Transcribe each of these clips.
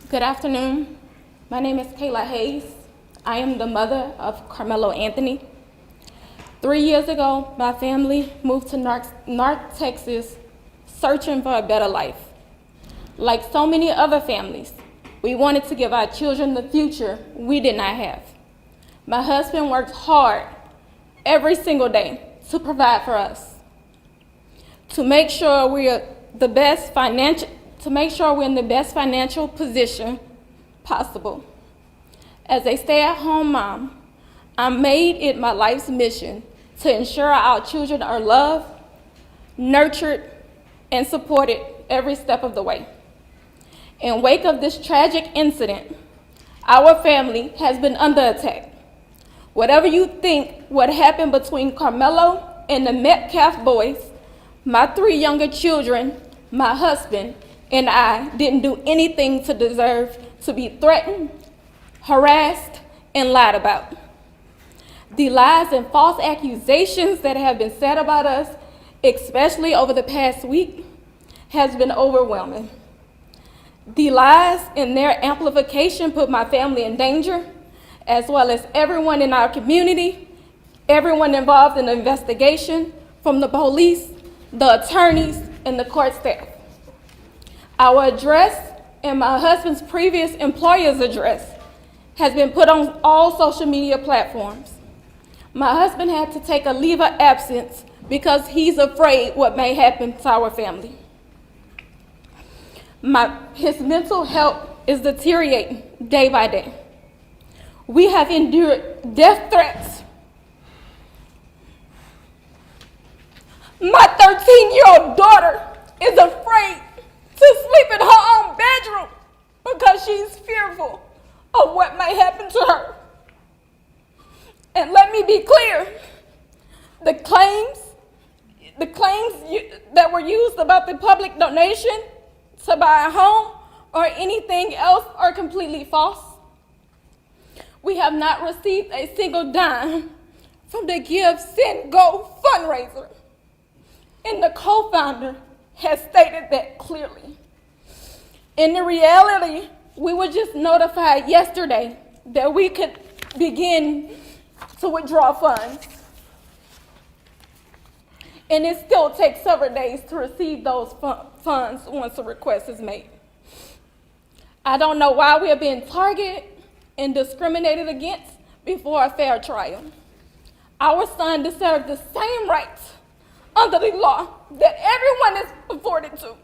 Good afternoon. My name is Kayla Hayes. I am the mother of Karmelo Anthony. 3 years ago, my family moved to North Texas searching for a better life. Like so many other families, we wanted to give our children the future we did not have. My husband worked hard every single day to provide for us, to make sure we're in the best financial position possible. As a stay-at-home mom, I made it my life's mission to ensure our children are loved, nurtured, and supported every step of the way. In wake of this tragic incident, our family has been under attack. Whatever you think what happened between Karmelo and the Metcalf boys, my 3 younger children, my husband, and I didn't do anything to deserve to be threatened, harassed, and lied about. The lies and false accusations that have been said about us, especially over the past week, has been overwhelming. The lies and their amplification put my family in danger, as well as everyone in our community, everyone involved in the investigation, from the police, the attorneys, and the court staff. Our address and my husband's previous employer's address has been put on all social media platforms. My husband had to take a leave of absence because he's afraid what may happen to our family. His mental health is deteriorating day by day. We have endured death threats. My 13-year-old daughter is afraid to sleep in her own bedroom because she's fearful of what may happen to her. And let me be clear, the claims that were used about the public donation to buy a home or anything else are completely false. We have not received a single dime from the Give, Send, Go fundraiser, and the co-founder has stated that clearly. In the reality, we were just notified yesterday that we could begin to withdraw funds. And it still takes several days to receive those funds once a request is made. I don't know why we are being targeted and discriminated against before a fair trial. Our son deserves the same rights under the law that everyone is afforded to.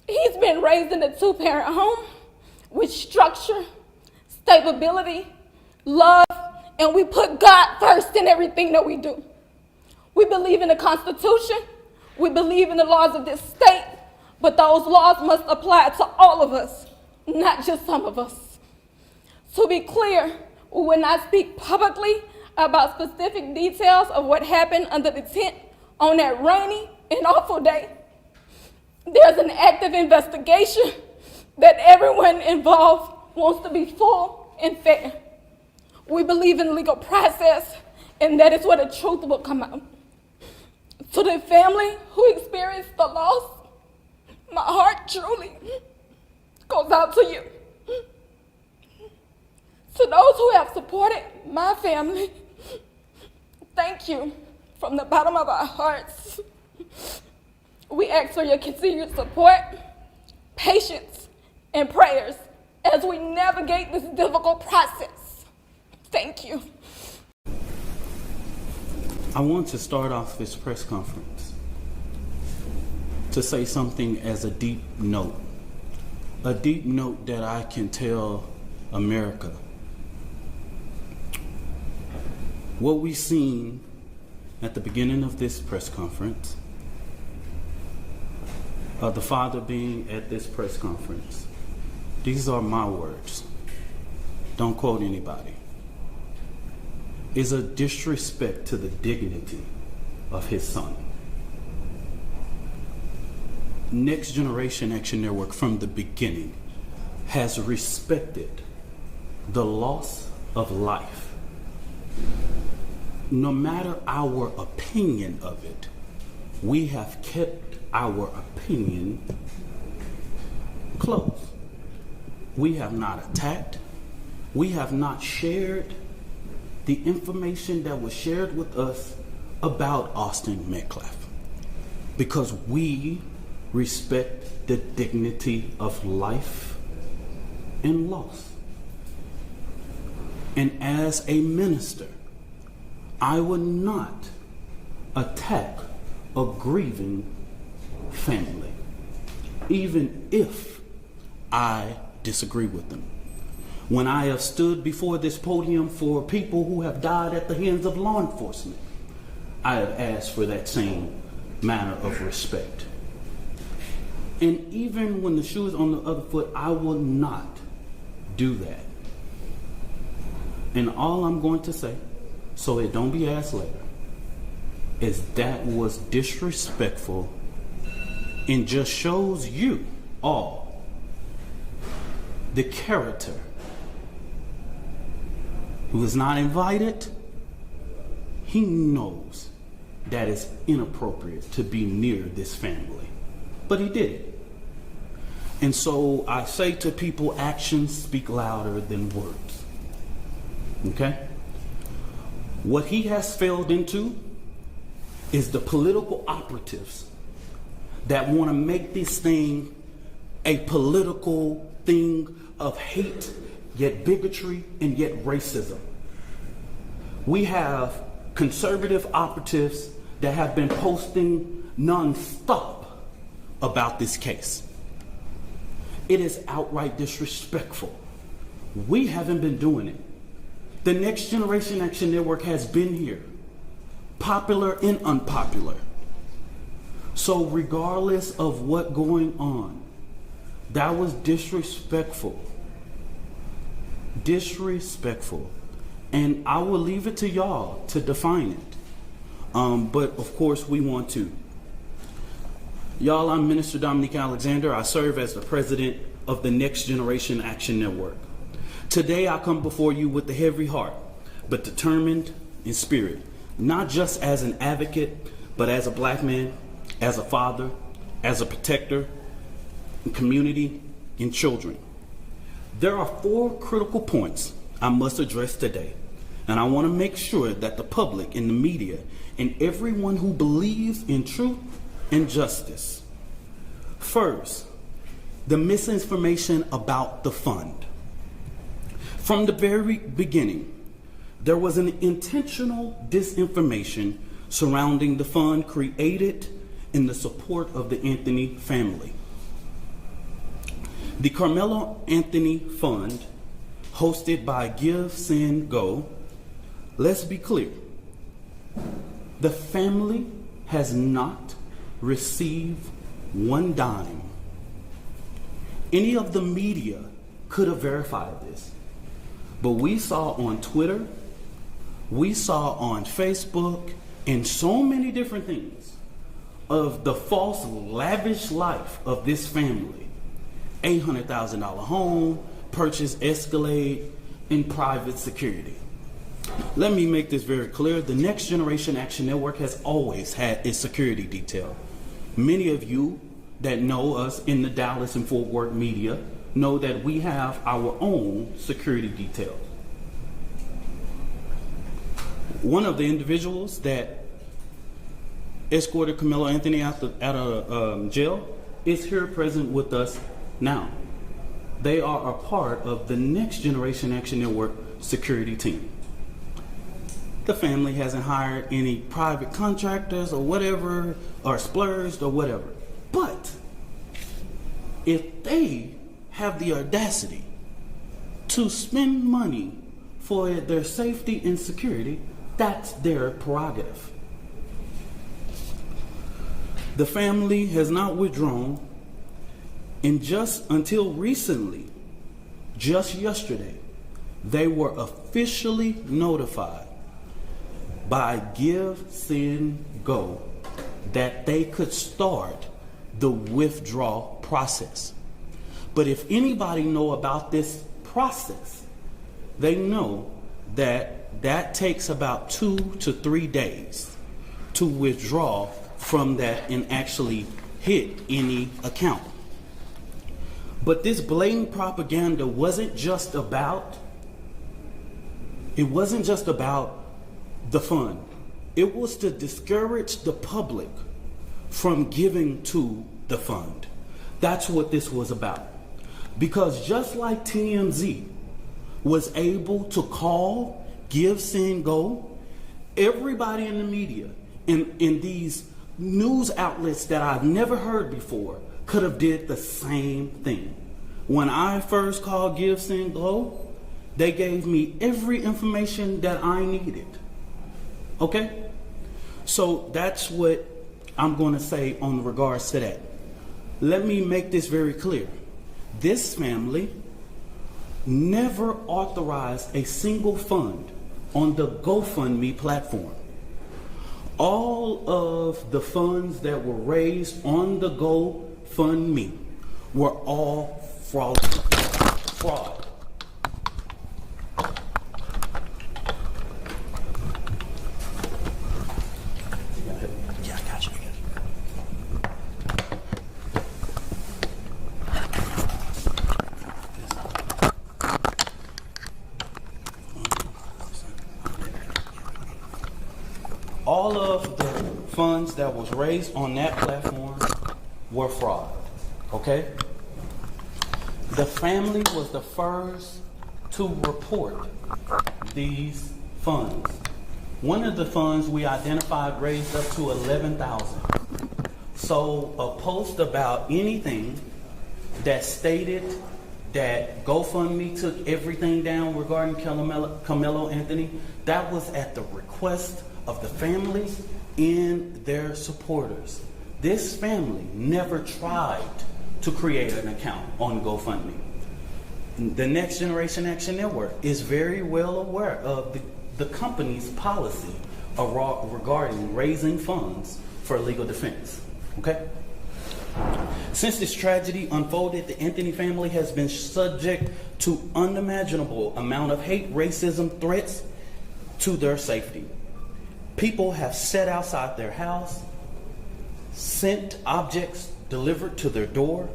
He's been raised in a 2-parent home with structure, stability, love, and we put God first in everything that we do. We believe in the Constitution, we believe in the laws of this state, but those laws must apply to all of us, not just some of us. To be clear, we will not speak publicly about specific details of what happened under the tent on that rainy and awful day. There's an active investigation that everyone involved wants to be full and fair. We believe in legal process, and that is where the truth will come out. To the family who experienced the loss, my heart truly goes out to you. To those who have supported my family, thank you from the bottom of our hearts. We ask for your continued support, patience, and prayers as we navigate this difficult process. Thank you. I want to start off this press conference to say something as a deep note that I can tell America. What we seen at the beginning of this press conference, the father being at this press conference, these are my words, don't quote anybody, is a disrespect to the dignity of his son. Next Generation Action Network from the beginning has respected the loss of life. No matter our opinion of it, we have kept our opinion close. We have not attacked. We have not shared the information that was shared with us about Austin Metcalf, because we respect the dignity of life and loss. And as a minister, I would not attack a grieving family, even if I disagree with them. When I have stood before this podium for people who have died at the hands of law enforcement, I have asked for that same manner of respect. And even when the shoe is on the other foot, I will not do that. And all I'm going to say, so it don't be asked later, is that was disrespectful and just shows you all the character who is not invited. He knows that it's inappropriate to be near this family, but he did it. And so I say to people, actions speak louder than words. Okay? What he has failed into is the political operatives that want to make this thing a political thing of hate, yet bigotry, and yet racism. We have conservative operatives that have been posting non-stop about this case. It is outright disrespectful. We haven't been doing it. The Next Generation Action Network has been here, popular and unpopular. So regardless of what going on, that was disrespectful. Disrespectful. And I will leave it to y'all to define it. But of course we want to. Y'all, I'm Minister Dominique Alexander. I serve as the president of the Next Generation Action Network. Today I come before you with a heavy heart, but determined in spirit, not just as an advocate, but as a black man, as a father, as a protector, in community, and children. There are 4 critical points I must address today, and I want to make sure that the public and the media and everyone who believes in truth and justice. First, the misinformation about the fund. From the very beginning, there was an intentional disinformation surrounding the fund created in the support of the Anthony family. The Karmelo Anthony Fund, hosted by Give, Send, Go, let's be clear, the family has not received one dime. Any of the media could have verified this, but we saw on Twitter, we saw on Facebook, and so many different things of the false, lavish life of this family. $800,000 home, purchase Escalade, and private security. Let me make this very clear. The Next Generation Action Network has always had its security detail. Many of you that know us in the Dallas and Fort Worth media know that we have our own security detail. One of the individuals that escorted Karmelo Anthony out of jail is here present with us now. They are a part of the Next Generation Action Network security team. The family hasn't hired any private contractors or whatever, or splurged or whatever. But if they have the audacity to spend money for their safety and security, that's their prerogative. The family has not withdrawn, and just until recently, just yesterday, they were officially notified by Give, Send, Go that they could start the withdrawal process. But if anybody know about this process, they know that that takes about 2 to 3 days to withdraw from that and actually hit any account. But this blatant propaganda wasn't just about the fund. It was to discourage the public from giving to the fund. That's what this was about. Because just like TMZ was able to call, give, send, go, everybody in the media, in these news outlets that I've never heard before, could have did the same thing. When I first called Give, Send, Go, they gave me every information that I needed. Okay? So that's what I'm going to say on regards to that. Let me make this very clear. This family never authorized a single fund on the GoFundMe platform. All of the funds that were raised on the GoFundMe were all fraudulent. Fraud. Yeah, I got you. All of the funds that was raised on that platform were fraud, okay? The family was the first to report these funds. One of the funds we identified raised up to $11,000. So a post about anything that stated that GoFundMe took everything down regarding Karmelo Anthony, that was at the request of the families and their supporters. This family never tried to create an account on GoFundMe. The Next Generation Action Network is very well aware of the company's policy regarding raising funds for legal defense. Okay? Since this tragedy unfolded, the Anthony family has been subject to unimaginable amount of hate, racism, threats to their safety. People have sat outside their house, sent objects delivered to their door,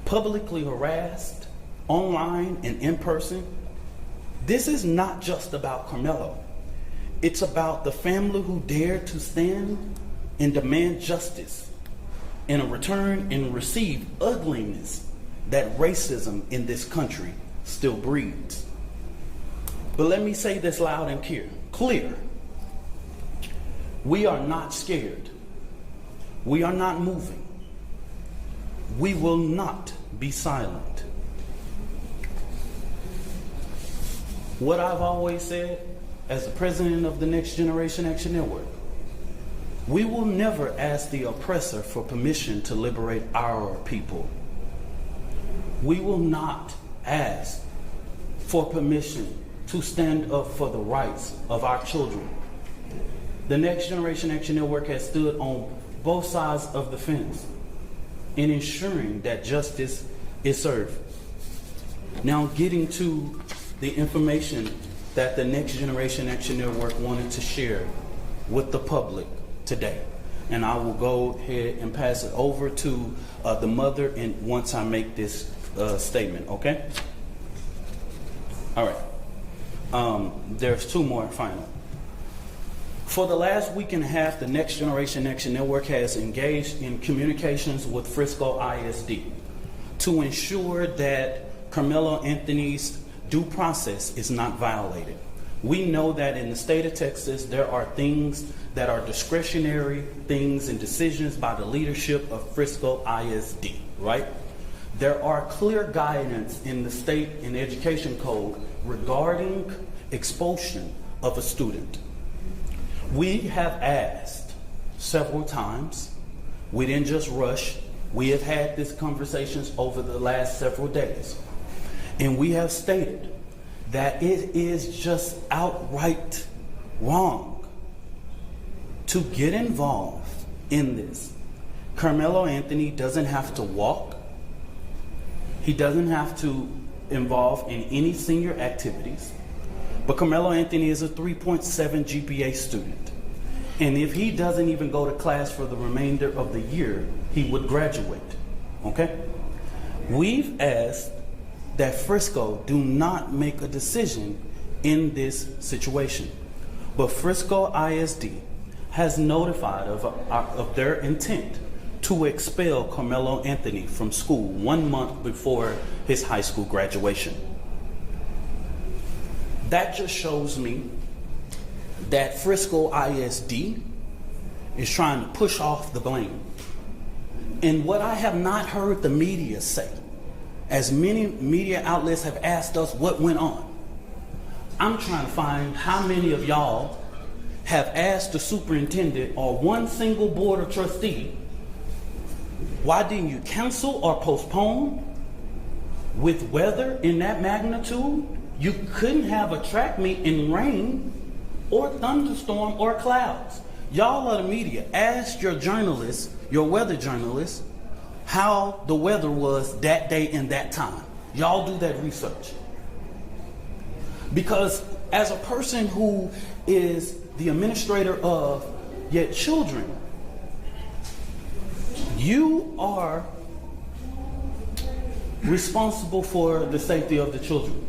publicly harassed, online and in person. This is not just about Karmelo. It's about the family who dared to stand and demand justice in a return and receive ugliness that racism in this country still breeds. But let me say this loud and clear. We are not scared. We are not moving. We will not be silent. What I've always said as the president of the Next Generation Action Network, we will never ask the oppressor for permission to liberate our people. We will not ask for permission to stand up for the rights of our children. The Next Generation Action Network has stood on both sides of the fence in ensuring that justice is served. Now getting to the information that the Next Generation Action Network wanted to share with the public today. And I will go ahead and pass it over to the mother and once I make this statement, okay? All right. There's two more final. For the last week and a half, the Next Generation Action Network has engaged in communications with Frisco ISD to ensure that Karmelo Anthony's due process is not violated. We know that in the state of Texas, there are things that are discretionary things and decisions by the leadership of Frisco ISD, right? There are clear guidance in the state and education code regarding expulsion of a student. We have asked several times. We didn't just rush. We have had these conversations over the last several days. And we have stated that it is just outright wrong to get involved in this. Karmelo Anthony doesn't have to walk. He doesn't have to involve in any senior activities. But Karmelo Anthony is a 3.7 GPA student. And if he doesn't even go to class for the remainder of the year, he would graduate, okay? We've asked that Frisco do not make a decision in this situation. But Frisco ISD has notified of their intent to expel Karmelo Anthony from school 1 month before his high school graduation. That just shows me that Frisco ISD is trying to push off the blame. And what I have not heard the media say, as many media outlets have asked us what went on, I'm trying to find how many of y'all have asked the superintendent or one single board of trustee, why didn't you cancel or postpone? With weather in that magnitude, you couldn't have a track meet in rain or thunderstorm or clouds. Y'all are the media. Ask your journalists, your weather journalists, how the weather was that day and that time. Y'all do that research. Because as a person who is the administrator of your children, you are responsible for the safety of the children.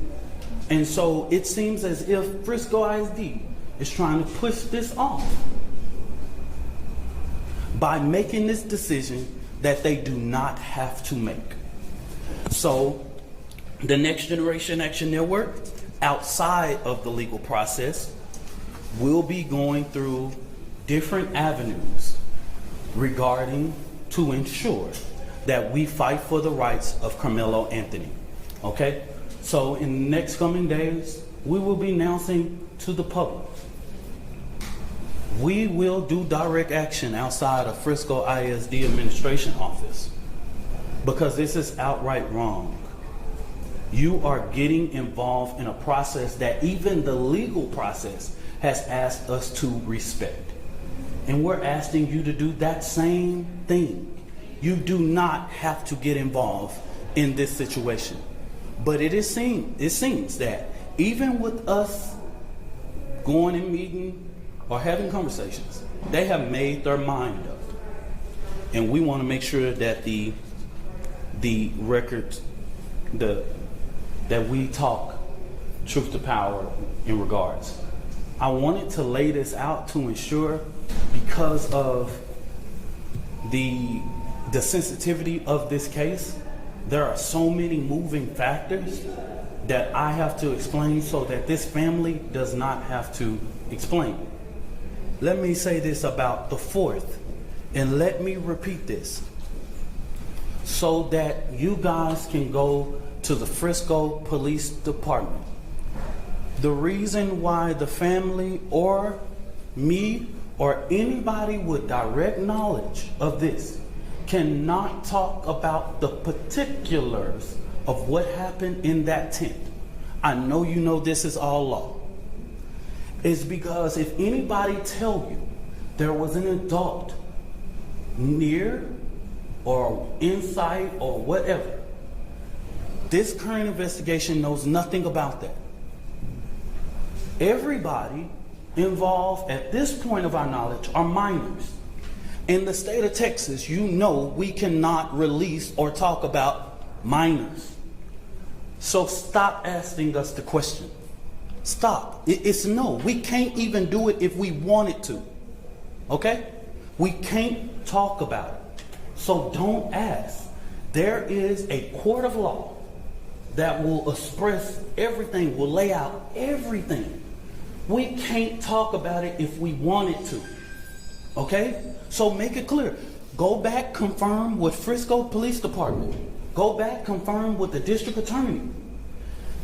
And so it seems as if Frisco ISD is trying to push this off by making this decision that they do not have to make. So the Next Generation Action Network, outside of the legal process, will be going through different avenues regarding to ensure that we fight for the rights of Karmelo Anthony. Okay? So in the next coming days, we will be announcing to the public. We will do direct action outside of Frisco ISD administration office because this is outright wrong. You are getting involved in a process that even the legal process has asked us to respect. And we're asking you to do that same thing. You do not have to get involved in this situation. But it seems that even with us going and meeting or having conversations, they have made their mind up. And we want to make sure that the records, that we talk truth to power in regards. I wanted to lay this out to ensure, because of the sensitivity of this case, there are so many moving factors that I have to explain so that this family does not have to explain. Let me say this about the 4th, and let me repeat this so that you guys can go to the Frisco Police Department. The reason why the family or me or anybody with direct knowledge of this cannot talk about the particulars of what happened in that tent, I know you know this is all law, is because if anybody tell you there was an adult near or inside or whatever, this current investigation knows nothing about that. Everybody involved at this point of our knowledge are minors. In the state of Texas, you know we cannot release or talk about minors. So stop asking us the question. Stop. It's no. We can't even do it if we wanted to. Okay? We can't talk about it. So don't ask. There is a court of law that will express everything, will lay out everything. We can't talk about it if we wanted to. Okay? So make it clear. Go back, confirm with Frisco Police Department. Go back, confirm with the district attorney.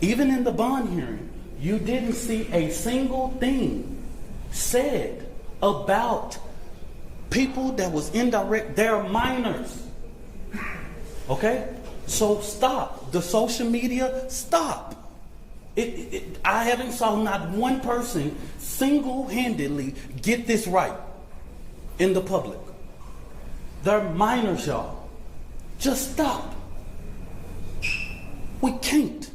Even in the bond hearing, you didn't see a single thing said about people that was indirect. They're minors. Okay? So stop. The social media, stop. I haven't saw not one person single-handedly get this right in the public. They're minors, y'all. Just stop. We can't.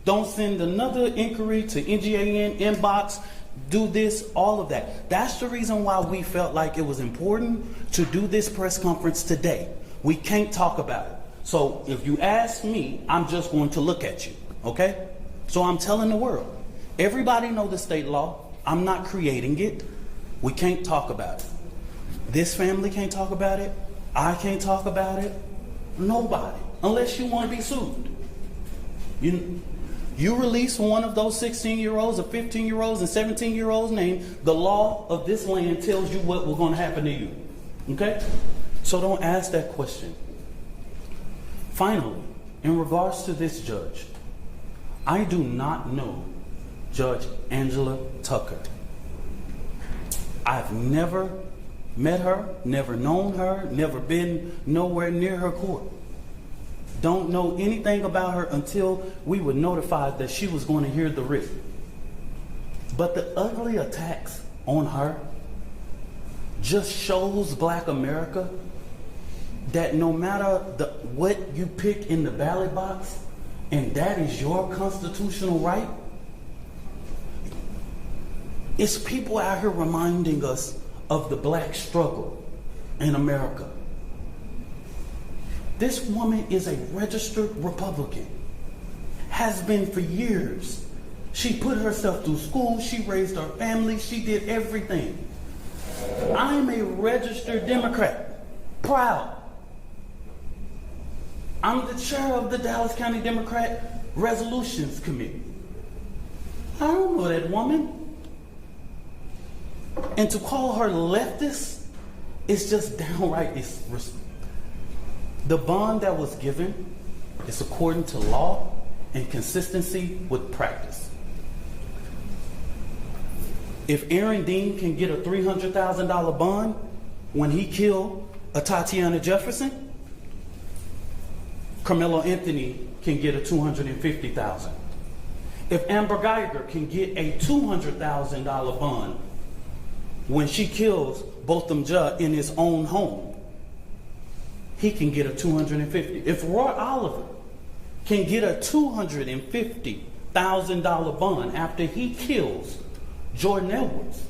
Don't send another inquiry to NGAN inbox. Do this, all of that. That's the reason why we felt like it was important to do this press conference today. We can't talk about it. So if you ask me, I'm just going to look at you, okay? So I'm telling the world, everybody know the state law. I'm not creating it. We can't talk about it. This family can't talk about it. I can't talk about it. Nobody, unless you want to be sued. You release one of those 16-year-olds or 15-year-olds and 17-year-olds' name, the law of this land tells you what was going to happen to you. Okay? So don't ask that question. Finally, in regards to this judge, I do not know Judge Angela Tucker. I've never met her, never known her, never been nowhere near her court. Don't know anything about her until we were notified that she was going to hear the writ. But the ugly attacks on her just shows Black America that no matter what you pick in the ballot box, and that is your constitutional right, it's people out here reminding us of the Black struggle in America. This woman is a registered Republican, has been for years. She put herself through school, she raised her family, she did everything. I'm a registered Democrat, proud. I'm the chair of the Dallas County Democrat Resolutions Committee. I don't know that woman. And to call her leftist is just downright disrespectful. The bond that was given is according to law and consistency with practice. If Aaron Dean can get a $300,000 bond when he killed a Tatiana Jefferson, Karmelo Anthony can get a $250,000. If Amber Geiger can get a $200,000 bond when she kills Botham Judge in his own home, he can get a $250,000. If Roy Oliver can get a $250,000 bond after he kills Jordan Edwards,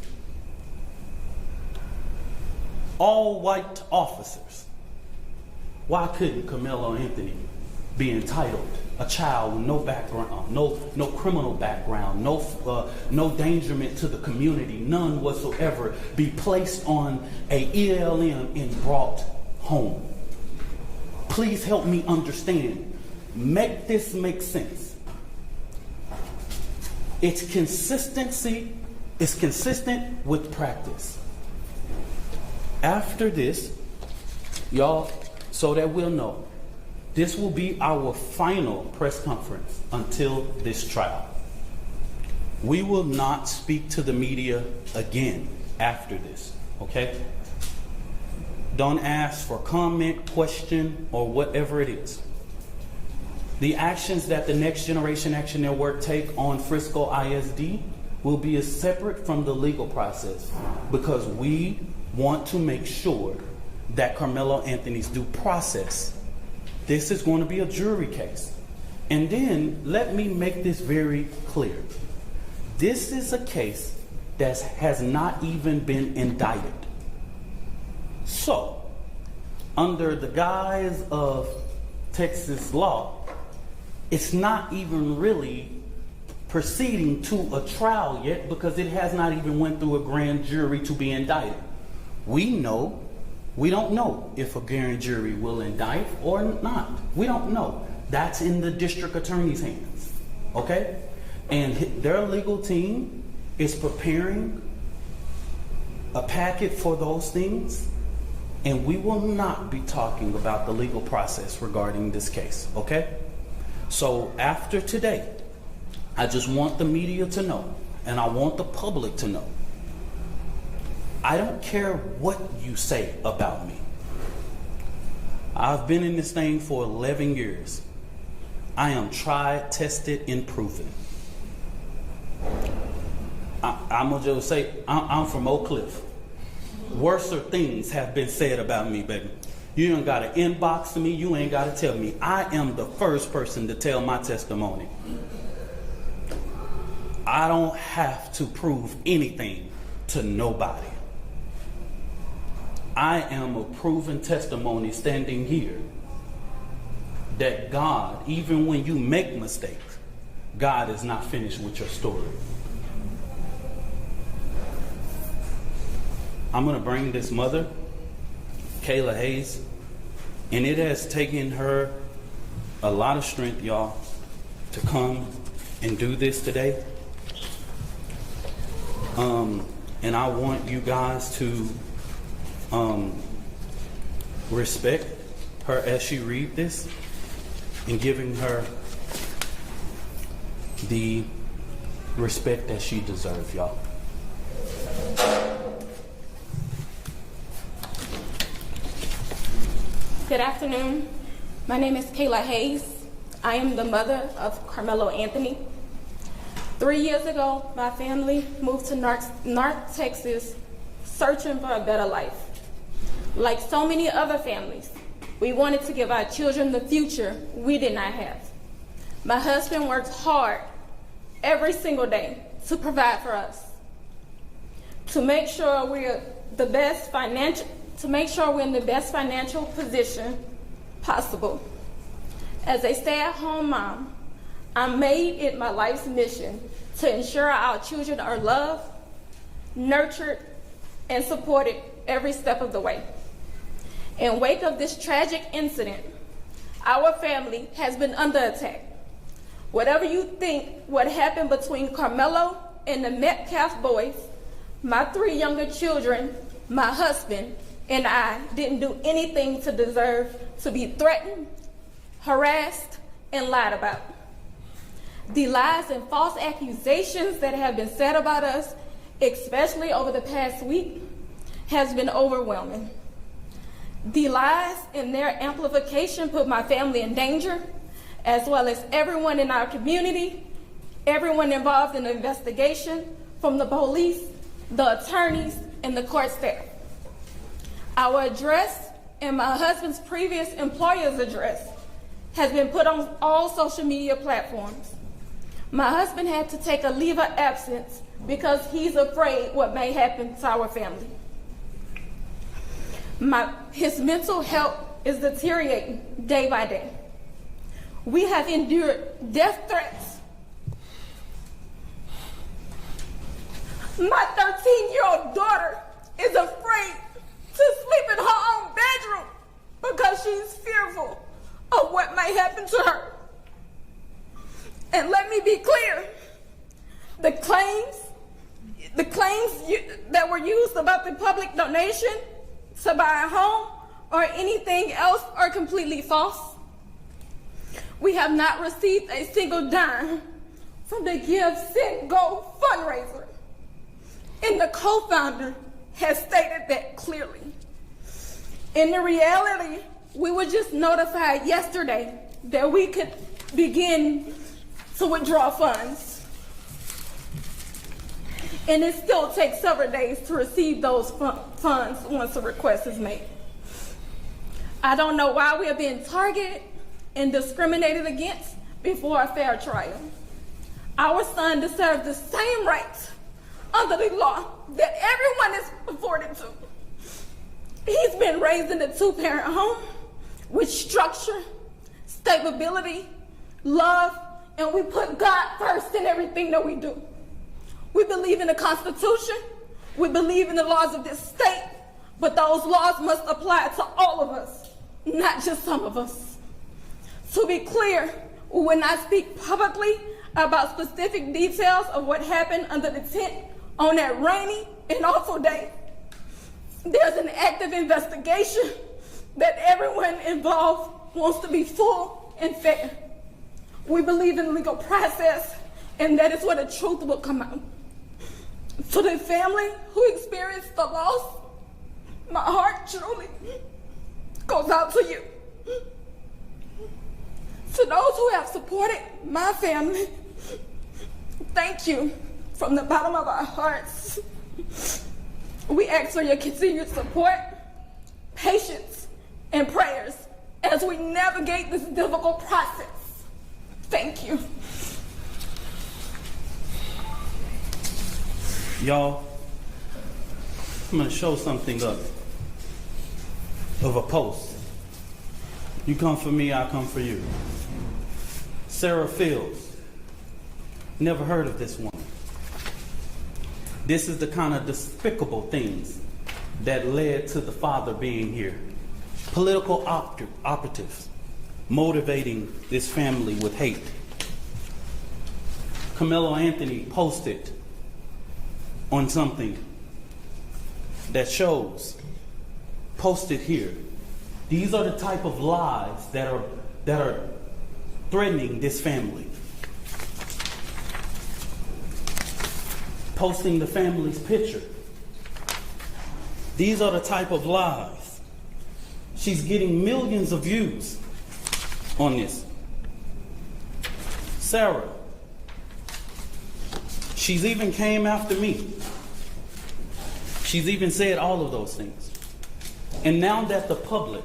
all white officers, why couldn't Karmelo Anthony be entitled? A child with no background, no criminal background, no endangerment to the community, none whatsoever, be placed on a ELM and brought home. Please help me understand. Make this make sense. It's consistency. It's consistent with practice. After this, y'all, so that we'll know, this will be our final press conference until this trial. We will not speak to the media again after this, okay? Don't ask for comment, question, or whatever it is. The actions that the Next Generation Action Network take on Frisco ISD will be as separate from the legal process because we want to make sure that Karmelo Anthony's due process. This is going to be a jury case. And then let me make this very clear. This is a case that has not even been indicted. So, under the guise of Texas law, it's not even really proceeding to a trial yet because it has not even went through a grand jury to be indicted. We don't know if a grand jury will indict or not. We don't know. That's in the district attorney's hands, okay? And their legal team is preparing a packet for those things, and we will not be talking about the legal process regarding this case, okay? So after today, I just want the media to know, and I want the public to know, I don't care what you say about me. I've been in this thing for 11 years. I am tried, tested, and proven. I'm gonna just say, I'm from Oak Cliff. Worser things have been said about me, baby. You ain't gotta inbox me, you ain't gotta tell me. I am the first person to tell my testimony. I don't have to prove anything to nobody. I am a proven testimony standing here that God, even when you make mistakes, God is not finished with your story. I'm going to bring this mother, Kayla Hayes, and it has taken her a lot of strength, y'all, to come and do this today. And I want you guys to respect her as she read this and giving her the respect that she deserves, y'all. Good afternoon. My name is Kayla Hayes. I am the mother of Karmelo Anthony. 3 years ago, my family moved to North Texas searching for a better life. Like so many other families, we wanted to give our children the future we did not have. My husband works hard every single day to provide for us, to make sure we're in the best financial position possible. As a stay-at-home mom, I made it my life's mission to ensure our children are loved, nurtured, and supported every step of the way. In wake of this tragic incident, our family has been under attack. Whatever you think what happened between Karmelo and the Metcalf boys, my 3 younger children, my husband, and I didn't do anything to deserve to be threatened, harassed, and lied about. The lies and false accusations that have been said about us, especially over the past week, has been overwhelming. The lies and their amplification put my family in danger, as well as everyone in our community, everyone involved in the investigation, from the police, the attorneys, and the court staff. Our address and my husband's previous employer's address has been put on all social media platforms. My husband had to take a leave of absence because he's afraid what may happen to our family. His mental health is deteriorating day by day. We have endured death threats. My 13-year-old daughter is afraid to sleep in her own bedroom because she's fearful of what may happen to her. And let me be clear, the claims that were used about the public donation to buy a home or anything else are completely false. We have not received a single dime from the Give, Send, Go fundraiser. And the co-founder has stated that clearly. In the reality, we were just notified yesterday that we could begin to withdraw funds. And it still takes several days to receive those funds once a request is made. I don't know why we are being targeted and discriminated against before a fair trial. Our son deserves the same rights under the law that everyone is afforded to. He's been raised in a 2-parent home with structure, stability, love, and we put God first in everything that we do. We believe in the Constitution, we believe in the laws of this state, but those laws must apply to all of us, not just some of us. To be clear, we will not speak publicly about specific details of what happened under the tent on that rainy and awful day. There's an active investigation that everyone involved wants to be full and fair. We believe in legal process, and that is where the truth will come out. To the family who experienced the loss, my heart truly goes out to you. To those who have supported my family, thank you from the bottom of our hearts. We ask for your continued support, patience, and prayers as we navigate this difficult process. Thank you. Y'all, I'm going to show something up of a post You come for me, I come for you. Sarah Fields. Never heard of this woman. This is the kind of despicable things that led to the father being here. Political operatives motivating this family with hate. Karmelo Anthony posted on something that shows, posted here. These are the type of lies that are threatening this family. Posting the family's picture. These are the type of lies. She's getting millions of views on this. Sarah, she's even came after me. She's even said all of those things. And now that the public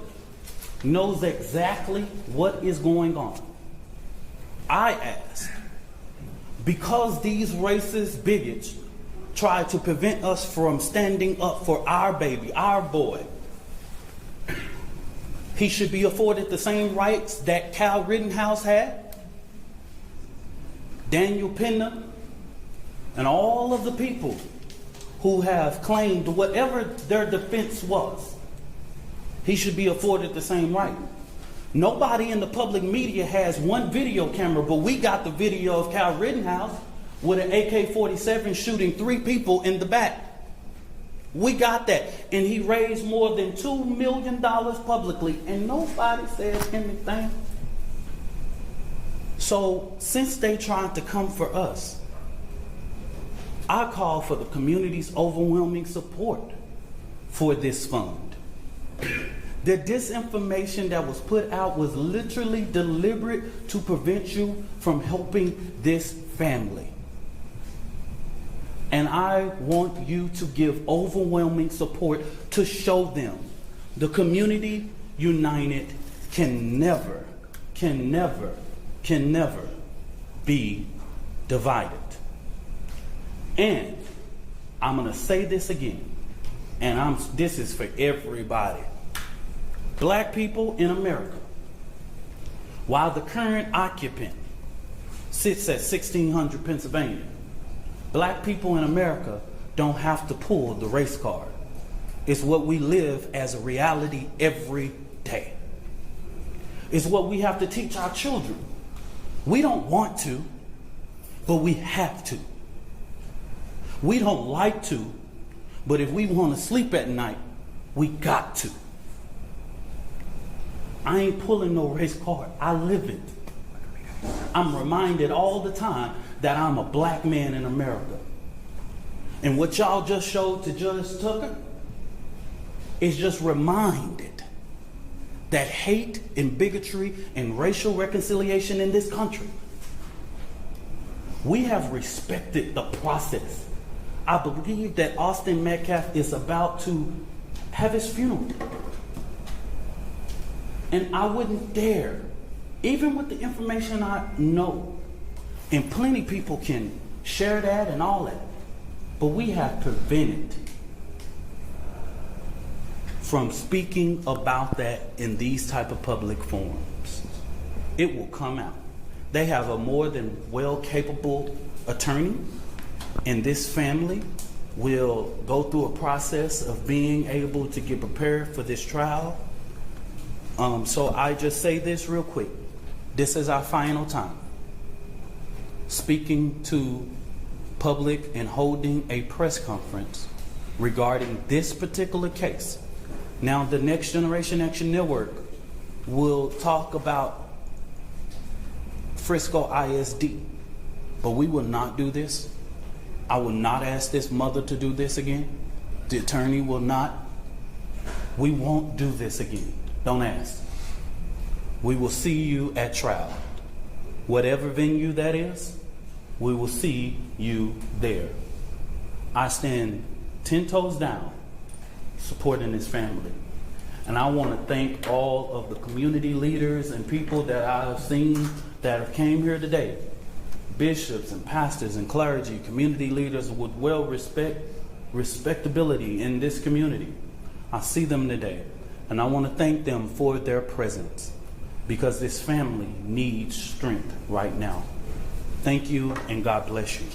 knows exactly what is going on, I ask, because these racist bigots try to prevent us from standing up for our baby, our boy, he should be afforded the same rights that Kyle Rittenhouse had, Daniel Penna, and all of the people who have claimed whatever their defense was. He should be afforded the same right. Nobody in the public media has one video camera, but we got the video of Kyle Rittenhouse with an AK-47 shooting 3 people in the back. We got that. And he raised more than $2 million publicly, and nobody says anything. So since they tried to come for us, I call for the community's overwhelming support for this fund. The disinformation that was put out was literally deliberate to prevent you from helping this family. And I want you to give overwhelming support to show them the community united can never be divided. And I'm going to say this again, and this is for everybody. Black people in America, while the current occupant sits at 1600 Pennsylvania, black people in America don't have to pull the race card. It's what we live as a reality every day. It's what we have to teach our children. We don't want to, but we have to. We don't like to, but if we want to sleep at night, we got to. I ain't pulling no race card. I live it. I'm reminded all the time that I'm a black man in America. And what y'all just showed to Judge Tucker is just reminded that hate and bigotry and racial reconciliation in this country, we have respected the process. I believe that Austin Metcalf is about to have his funeral. And I wouldn't dare, even with the information I know, and plenty people can share that and all that, but we have prevented from speaking about that in these type of public forums. It will come out. They have a more than well-capable attorney, and this family will go through a process of being able to get prepared for this trial. So I just say this real quick. This is our final time speaking to public and holding a press conference regarding this particular case. Now, the Next Generation Action Network will talk about Frisco ISD, but we will not do this. I will not ask this mother to do this again. The attorney will not. We won't do this again. Don't ask. We will see you at trial. Whatever venue that is, we will see you there. I stand 10 toes down supporting this family. And I want to thank all of the community leaders and people that I have seen that have came here today. Bishops and pastors and clergy, community leaders with respectability in this community. I see them today. And I want to thank them for their presence. because this family needs strength right now. Thank you, and God bless you.